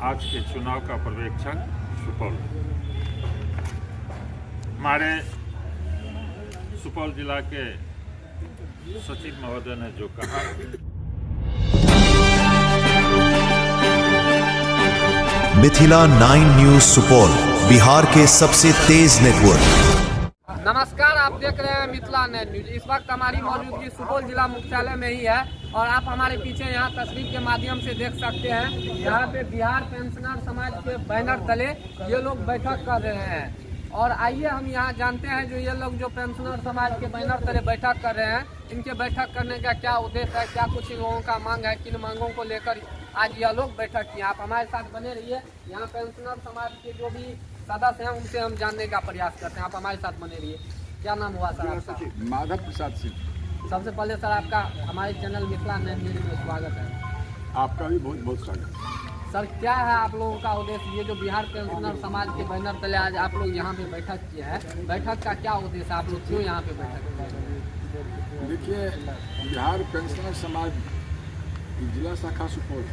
आज के चुनाव का पर्यवेक्षक सुपौल। हमारे सुपौल जिला के सचिव महोदय ने जो कहा, मिथिला 9 न्यूज सुपौल, बिहार के सबसे तेज नेटवर्क। नमस्कार, आप देख रहे हैं मिथिला 9 न्यूज। इस वक्त हमारी मौजूदगी सुपौल जिला मुख्यालय में ही है और आप हमारे पीछे यहाँ तस्वीर के माध्यम से देख सकते हैं। यहाँ पे बिहार पेंशनर समाज के बैनर तले ये लोग बैठक कर रहे हैं। और आइए हम यहाँ जानते हैं जो ये लोग जो पेंशनर समाज के बैनर तले बैठक कर रहे हैं, इनके बैठक करने का क्या उद्देश्य है, क्या कुछ लोगों का मांग है, किन मांगों को लेकर आज यह लोग बैठक किए। आप हमारे साथ बने रहिए। यहाँ पेंशनर समाज के जो भी सदस्य हैं उनसे हम जानने का प्रयास करते हैं। आप हमारे साथ बने रहिए। क्या नाम हुआ सर आपका? माधव प्रसाद सिंह। सबसे पहले सर आपका हमारे चैनल मिथिला 9 न्यूज में स्वागत है। आपका भी बहुत बहुत स्वागत है। सर, क्या है आप लोगों का उद्देश्य? ये जो बिहार पेंशनर समाज के बैनर तले आज आप लोग यहाँ पे बैठक किए हैं, बैठक का क्या उद्देश्य है? आप लोग क्यों यहाँ पे बैठक किए? देखिए, बिहार पेंशनर समाज की जिला शाखा सुपौल,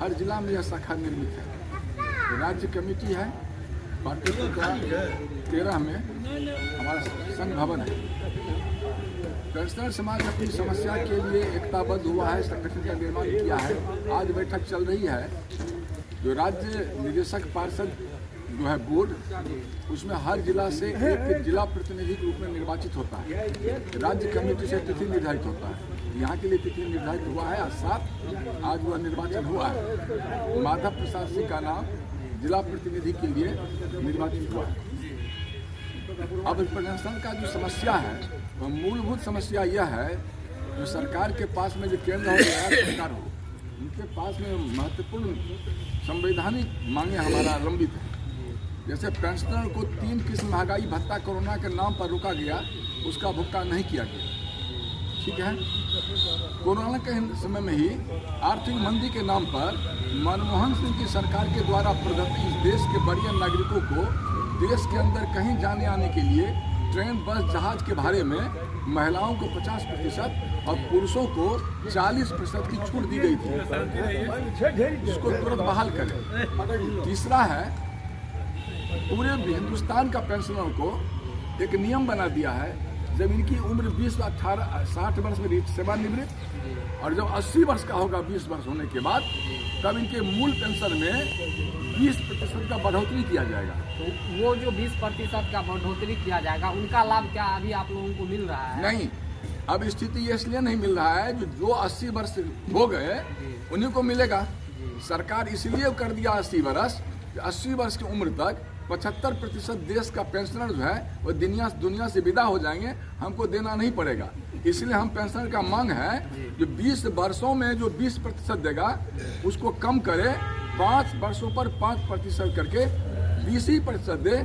हर जिला में यह शाखा निर्मित है। राज्य कमेटी है, पार्टी 13 में हमारा संघ भवन है। पेंशनर समाज अपनी समस्या के लिए एकताबद्ध हुआ है, संगठन का निर्माण किया है। आज बैठक चल रही है। जो राज्य निदेशक पार्षद जो है बोर्ड, उसमें हर जिला से एक जिला प्रतिनिधि के रूप में निर्वाचित होता है। राज्य कमेटी से तिथि निर्धारित होता है। यहाँ के लिए तिथि निर्धारित हुआ है 7, आज वह निर्वाचन हुआ है। माधव प्रसाद सिंह का नाम जिला प्रतिनिधि के लिए निर्वाचित हुआ है। अब पेंशन का जो समस्या है, वह मूलभूत समस्या यह है, जो सरकार के पास में जो केंद्र हो या सरकार हो, उनके पास में महत्वपूर्ण संवैधानिक मांगे हमारा लंबित है। जैसे पेंशनर को 3 किस्म महंगाई भत्ता कोरोना के नाम पर रोका गया, उसका भुगतान नहीं किया गया। ठीक है, कोरोना के समय में ही आर्थिक मंदी के नाम पर मनमोहन सिंह की सरकार के द्वारा प्रदत्त इस देश के बड़े नागरिकों को देश के अंदर कहीं जाने आने के लिए ट्रेन, बस, जहाज के भाड़े में महिलाओं को 50% और पुरुषों को 40% की छूट दी गई थी। इसको तुरंत बहाल करें। तीसरा है, पूरे हिंदुस्तान का पेंशनरों को एक नियम बना दिया है, जब इनकी उम्र 60 वर्ष में सेवानिवृत्त और जब 80 वर्ष का होगा 20 वर्ष होने के बाद, तब इनके मूल पेंशन में 20% का बढ़ोतरी किया जाएगा। तो वो जो 20% का बढ़ोतरी किया जाएगा, उनका लाभ क्या अभी आप लोगों को मिल रहा है? नहीं, अब स्थिति ये इसलिए नहीं मिल रहा है, जो 80 वर्ष हो गए उन्हीं को मिलेगा। सरकार इसलिए कर दिया 80 वर्ष, 80 वर्ष की उम्र तक 75% देश का पेंशनर जो है वो दुनिया से विदा हो जाएंगे, हमको देना नहीं पड़ेगा। इसलिए हम पेंशनर का मांग है, जो 20 वर्षों में जो 20% देगा उसको कम करे, 5 वर्षों पर 5% करके 20% दे,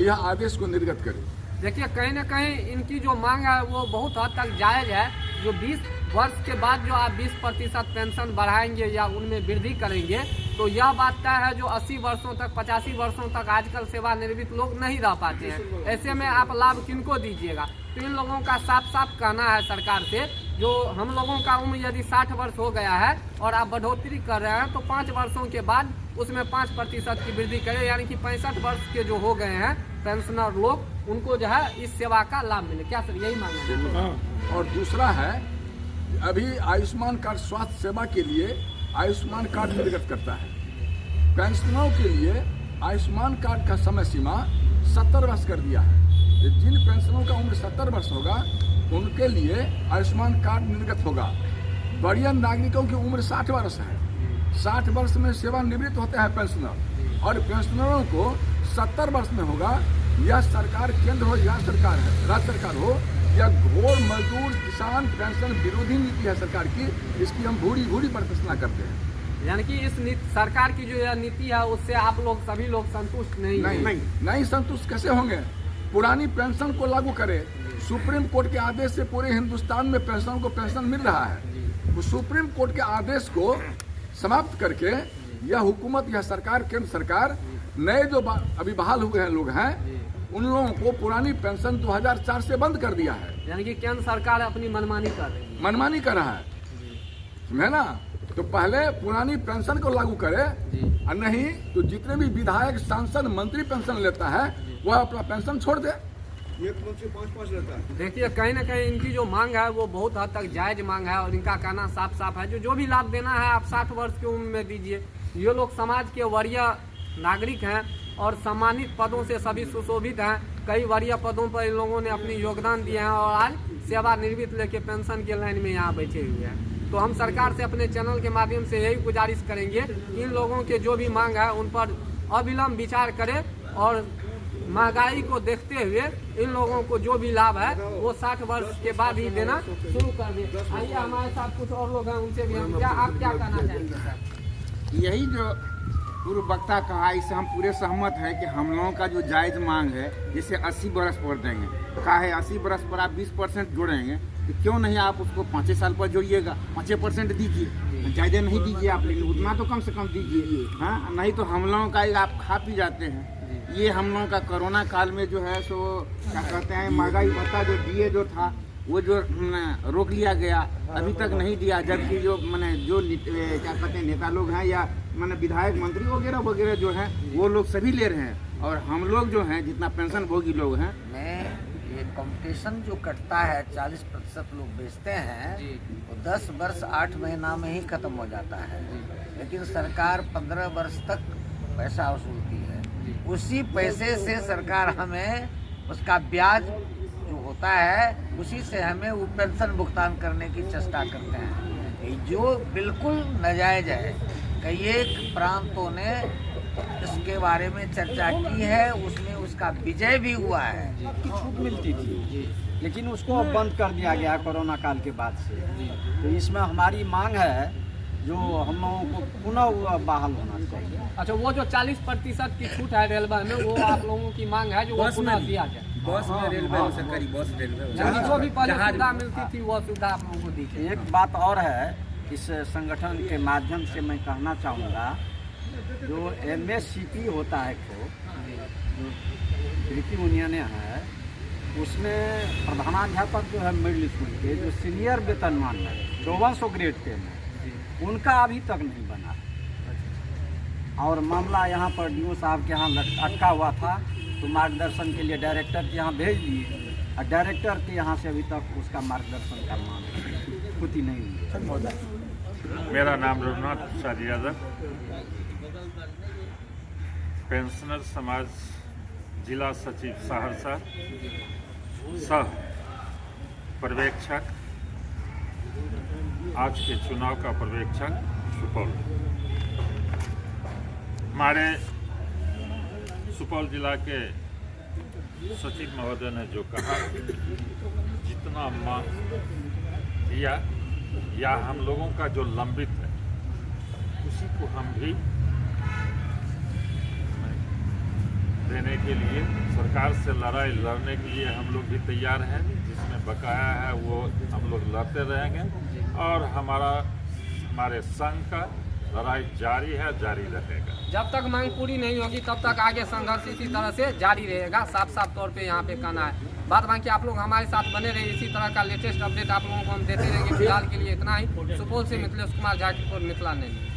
यह आदेश को निर्गत करे। देखिए, कहीं ना कहीं इनकी जो मांग है वो बहुत हद तक जायज है। जो 20 वर्ष के बाद जो आप 20% पेंशन बढ़ाएंगे या उनमें वृद्धि करेंगे, तो यह बात तय है जो 80 वर्षों तक, 85 वर्षों तक आजकल सेवानिवृत्त लोग नहीं रह पाते हैं। ऐसे में आप लाभ किनको दीजिएगा? तो इन लोगों का साफ साफ कहना है सरकार से, जो हम लोगों का उम्र यदि 60 वर्ष हो गया है और आप बढ़ोतरी कर रहे हैं, तो 5 वर्षों के बाद उसमें 5% की वृद्धि करें, यानी कि 65 वर्ष के जो हो गए हैं पेंशनर लोग, उनको जो है इस सेवा का लाभ मिले। क्या सर, यही मांग है? और दूसरा है, अभी आयुष्मान कार्ड स्वास्थ्य सेवा के लिए आयुष्मान कार्ड निर्गत करता है। पेंशनरों के लिए आयुष्मान कार्ड का समय सीमा 70 वर्ष कर दिया है। जिन पेंशनरों का उम्र 70 वर्ष होगा उनके लिए आयुष्मान कार्ड निर्गत होगा। वरीय नागरिकों की उम्र 60 वर्ष है। 60 वर्ष में सेवानिवृत्त होते हैं पेंशनर, और पेंशनरों को 70 वर्ष में होगा। यह सरकार केंद्र हो या सरकार है, राज्य सरकार हो, यह घोर मजदूर किसान पेंशन विरोधी नीति है सरकार की। इसकी हम भूरी प्रशंसा करते हैं। यानी कि इस सरकार की जो यह नीति है उससे आप लोग सभी लोग संतुष्ट नहीं संतुष्ट कैसे होंगे? पुरानी पेंशन को लागू करें। सुप्रीम कोर्ट के आदेश से पूरे हिंदुस्तान में पेंशन को पेंशन मिल रहा है। वो सुप्रीम कोर्ट के आदेश को समाप्त करके यह हुकूमत, यह सरकार, केंद्र सरकार, नए जो अभी बहाल हुए हैं लोग हैं, उन लोगों को पुरानी पेंशन 2004 से बंद कर दिया है। यानी कि केंद्र सरकार अपनी मनमानी कर रही है। मनमानी कर रहा है, समझे ना? तो पहले पुरानी पेंशन को लागू करे, और नहीं तो जितने भी विधायक, सांसद, मंत्री पेंशन लेता है वह अपना पेंशन छोड़ दे। एक मंथ से 5-5 रहता है। देखिए कहीं ना कहीं इनकी जो मांग है वो बहुत हद तक जायज मांग है, और इनका कहना साफ साफ है जो भी लाभ देना है आप 60 वर्ष की उम्र में दीजिए। ये लोग समाज के वरीय नागरिक हैं और सम्मानित पदों से सभी सुशोभित हैं। कई वरीय पदों पर इन लोगों ने अपनी योगदान दिए हैं और आज सेवानिवृत्त लेके पेंशन के लाइन में यहाँ बैठे हुए हैं। तो हम सरकार से अपने चैनल के माध्यम से यही गुजारिश करेंगे इन लोगों के जो भी मांग है उन पर अविलंब विचार करें, और महंगाई को देखते हुए इन लोगों को जो भी लाभ है वो 60 वर्ष के बाद ही देना शुरू कर दे। आइए हमारे साथ कुछ और लोग हैं, उनसे भी हम आप क्या कहना चाहेंगे सर? यही जो पूर्व वक्ता कहा, इससे हम पूरे सहमत हैं कि हम लोगों का जो जायज़ मांग है, जैसे 80 बरस पर देंगे, कहा है 80 बरस पर आप 20% जोड़ेंगे, तो क्यों नहीं आप उसको 5 साल पर जोड़िएगा, 5% दीजिए, ज़्यादा नहीं दीजिए आप, लेकिन उतना तो कम से कम दीजिए। हाँ, नहीं तो हम लोगों का आप खा पी जाते हैं। ये हम लोगों का कोरोना काल में जो है सो क्या कहते हैं, महंगाई भत्ता जो दिए जो था वो जो रोक लिया गया, अभी तक नहीं दिया, जबकि जो मैंने जो क्या कहते हैं नेता लोग हैं या मैंने विधायक, मंत्री वगैरह वगैरह जो हैं वो लोग सभी ले रहे हैं, और हम लोग जो हैं जितना पेंशन भोगी लोग हैं ये कंपटीशन जो कटता है 40% लोग बेचते हैं वो 10 वर्ष 8 महीना में ही खत्म हो जाता है, लेकिन सरकार 15 वर्ष तक पैसा वसूलती है। उसी पैसे से सरकार हमें उसका ब्याज जो होता है उसी से हमें वो पेंशन भुगतान करने की चेष्टा करते हैं, जो बिल्कुल नाजायज है। कई एक प्रांतों ने इसके बारे में चर्चा की है, उसमें उसका विजय भी हुआ है। की छूट मिलती थी, लेकिन उसको अब बंद कर दिया गया कोरोना काल के बाद से। तो इसमें हमारी मांग है जो हम लोगों को पुनः बहाल होना चाहिए। अच्छा, वो जो 40% की छूट है रेलवे में, वो आप लोगों की मांग है जो वो पुनः दिया जाए। बस में रेलवे में सरकारी बस रेलवे जो भी पहले सुविधा मिलती थी वो सुविधा आप लोगों को दीजिए। एक बात और है, इस संगठन के माध्यम से मैं कहना चाहूँगा, जो MSCP होता है जो कृषि यूनियन है, उसमें प्रधानाध्यापक जो है मिडिल स्कूल के जो सीनियर वेतनमान है 5400 ग्रेड के में, उनका अभी तक नहीं बना। और मामला यहाँ पर DO साहब के यहाँ अटका हुआ था, तो मार्गदर्शन के लिए डायरेक्टर के यहाँ भेज दिए, और डायरेक्टर के यहाँ से अभी तक उसका मार्गदर्शन का मामला पूर्ति नहीं हुई। मेरा नाम रघुनाथ प्रसाद यादव, पेंशनर समाज जिला सचिव सहरसा, सह पर्यवेक्षक, आज के चुनाव का पर्यवेक्षक सुपौल। हमारे सुपौल जिला के सचिव महोदय ने जो कहा, जितना मांग दिया या हम लोगों का जो लंबित है उसी को हम भी देने के लिए सरकार से लड़ाई लड़ने के लिए हम लोग भी तैयार हैं। जिसमें बकाया है वो हम लोग लड़ते रहेंगे, और हमारे संघ का लड़ाई जारी है, जारी रहेगा। जब तक मांग पूरी नहीं होगी तब तक आगे संघर्ष इसी तरह से जारी रहेगा, साफ साफ तौर पे यहाँ पे कहना है। बात बाकी आप लोग हमारे साथ बने रहे, इसी तरह का लेटेस्ट अपडेट आप लोगों को हम देते रहेंगे। फिलहाल के लिए इतना ही। सुपौल से मिथिलेश कुमार झा, मिथिला नहीं।